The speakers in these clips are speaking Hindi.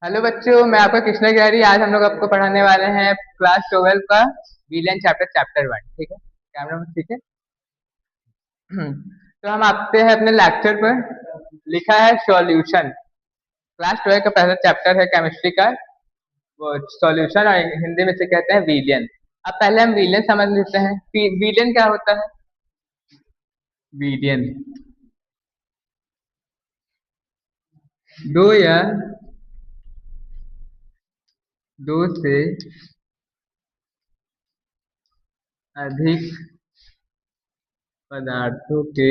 हेलो बच्चों, मैं आपका कृष्णा गिरी। आज हम लोग आपको पढ़ाने वाले हैं क्लास 12 का विलियन चैप्टर 1। ठीक है, कैमरा में ठीक है। तो हम आते हैं अपने लेक्चर पर। लिखा है सॉल्यूशन। क्लास 12 का पहला चैप्टर है केमिस्ट्री का, वो सॉल्यूशन, और हिंदी में से कहते हैं विलियन। अब पहले हम विलियन समझ लेते हैं। विलियन क्या होता है? विलियन दो या दो से अधिक पदार्थों के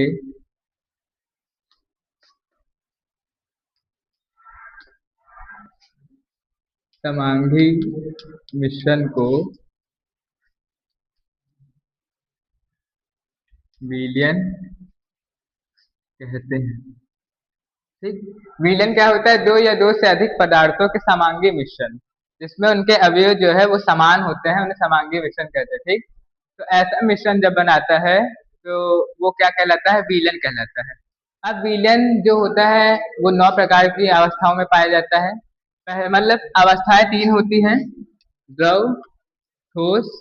समांगी मिश्रण को विलियन कहते हैं। ठीक। विलयन क्या होता है? दो या दो से अधिक पदार्थों के समांगी मिश्रण, जिसमें उनके अवयव जो है वो समान होते हैं, उन्हें समांगी मिश्रण कहते हैं। ठीक। तो ऐसा मिश्रण जब बनाता है तो वो क्या कहलाता है? विलयन कहलाता है। अब विलयन जो होता है वो 9 प्रकार की अवस्थाओं में पाया जाता है। मतलब अवस्थाएं 3 होती हैं: द्रव, ठोस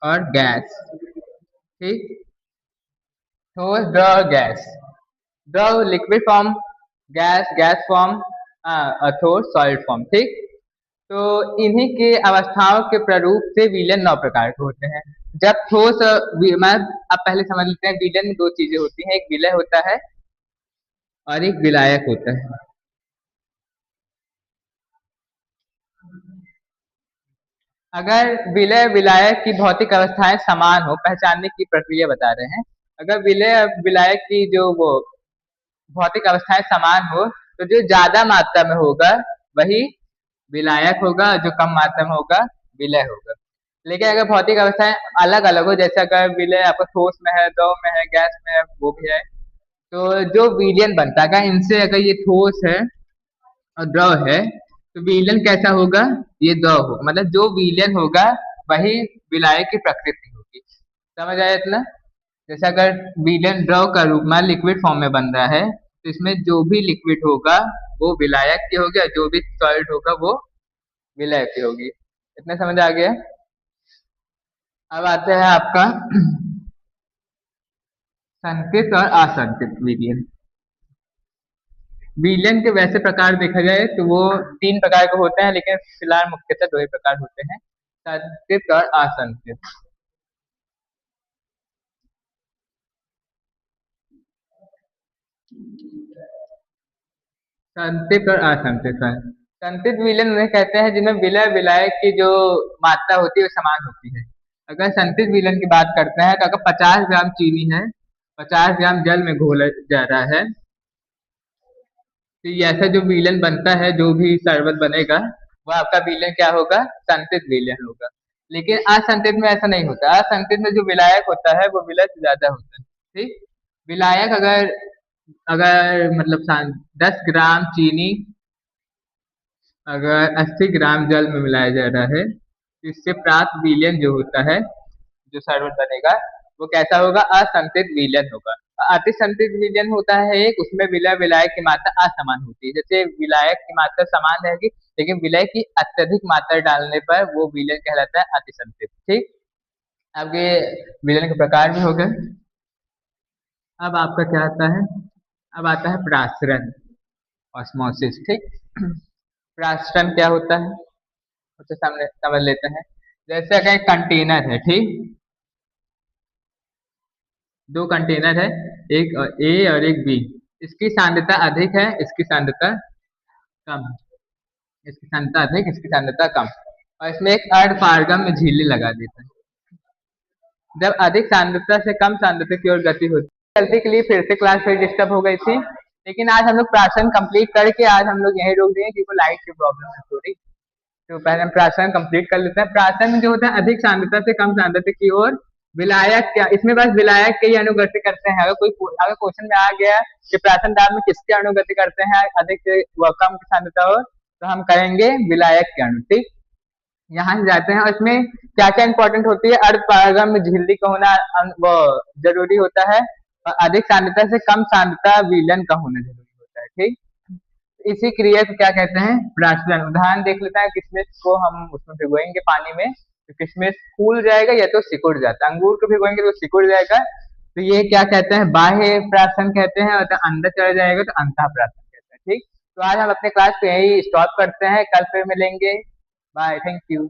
और गैस। ठीक। ठोस, द्रव और गैस। द्रव liquid form, gas gas form, ठोस सॉलिड फॉर्म। ठीक। तो इन्हीं के अवस्थाओं के प्ररूप से विलयन 9 प्रकार के होते हैं। जब ठोस मैं अब पहले समझ लेते हैं। विलयन में 2 चीजें होती हैं, एक विलय होता है और एक विलायक होता है। अगर विलय विलायक की भौतिक अवस्थाएं समान हो, पहचानने की प्रक्रिया बता रहे हैं। अगर विलय विलायक की जो वो भौतिक अवस्थाएं समान हो तो जो ज्यादा मात्रा में होगा वही विलायक होगा, जो कम मात्रा में होगा विलय होगा। लेकिन अगर भौतिक अवस्थाएं अलग अलग हो, जैसे अगर विलय आपका ठोस में है, द्रव में है, गैस में है, वो भी है, तो जो विलयन बनता है, अगर इनसे अगर ये ठोस है और द्रव है तो विलयन कैसा होगा? ये द्रव होगा। मतलब जो विलयन होगा वही विलायक की प्रकृति होगी। समझ आया इतना? जैसे अगर विलयन द्रव का रूप में लिक्विड फॉर्म में बन रहा है तो इसमें जो भी लिक्विड होगा वो विलायक की होगी, और जो भी सॉलिड होगा वो विलायक की होगी। इतना समझ आ गया? अब आते हैं आपका संकित और असंकित विलयन। विलयन के वैसे प्रकार देखा जाए तो वो 3 प्रकार के होते हैं, लेकिन फिलहाल मुख्यतः 2 ही प्रकार होते हैं: संकित और असंकित। संकित और असंकित। संकित विलयन उन्हें कहते हैं जिनमें विलय विलायक की जो मात्रा होती है वो समान होती है। अगर संकित विलयन की बात करते हैं तो अगर 50 ग्राम चीनी है, 50 ग्राम जल में घोला जा रहा है, तो ये ऐसा जो विलयन बनता है, जो भी शरबत बनेगा वो आपका विलयन क्या होगा? संकित विलयन होगा। लेकिन असंकित में ऐसा नहीं होता। असंकित में जो विलायक होता है वो विलय से ज्यादा होता है। ठीक। विलायक अगर अगर मतलब 10 ग्राम चीनी अगर 80 ग्राम जल में मिलाया जा रहा है तो इससे प्राप्त विलयन जो होता है, जो शरबत बनेगा, वो कैसा होगा? असंतुलित विलयन होगा। अति संतुलित विलयन होता है एक, उसमें विलय विलायक की मात्रा असमान होती है। जैसे विलायक की मात्रा समान रहेगी लेकिन विलय की अत्यधिक मात्रा डालने पर वो विलयन कहलाता है अति संतुलित। ठीक। अब ये विलयन के प्रकार भी हो गए। अब आपका क्या आता है? अब आता है प्रासरण, ऑस्मोसिस। ठीक। प्रासरण क्या होता है उसे सामने समझ लेते हैं। जैसे अगर एक कंटेनर है, ठीक, 2 कंटेनर है, एक ए और एक बी। इसकी सांद्रता अधिक है, इसकी सांद्रता कम है। इसकी सांद्रता अधिक, इसकी सांद्रता कम, और इसमें एक अर्ध पारगम्य झिल्ली लगा देता है। जब अधिक सांद्रता से कम सांद्रता की ओर गति होती है। गलती के लिए फिर से क्लास फिर डिस्टर्ब हो गई थी, लेकिन आज हम लोग प्राशन कंप्लीट करके आज हम लोग यहीं रोक देंगे क्योंकि लाइट की प्रॉब्लम है थोड़ी। तो पहले हम प्राशन कंप्लीट कर लेते हैं। प्राशन में जो होता है अधिक सांद्रता से कम सांद्रता की ओर विलायक, क्या इसमें बस विलायक के ही अनुगति करते हैं। अगर क्वेश्चन में आ गया कि प्राशन दाब में किसके अनुगति करते हैं अधिक से व कम की सांद्रता हो, तो हम कहेंगे विलायक के अणु। ठीक। यहाँ से जाते हैं और इसमें क्या क्या इंपॉर्टेंट होती है? अर्ध पारगम्य झिल्ली का होना वो जरूरी होता है, और अधिक सांद्रता से कम सांद्रता विलयन का होना जरूरी होता है। ठीक। इसी क्रिया को क्या कहते हैं? प्राचलन। उदाहरण देख लेते हैं, किशमिश को हम उसमें भिगोएंगे पानी में तो किशमिश फूल जाएगा या तो सिकुड़ जाता है, अंगूर को भिगोएंगे तो सिकुड़ जाएगा। तो ये क्या कहते हैं? बाह्य प्राशन कहते हैं, और तो अंदर चला जाएगा तो अंतः प्राशन कहते हैं। ठीक, तो आज हम अपने क्लास को यही स्टॉप करते हैं, कल फिर मिलेंगे। Bye, thank you.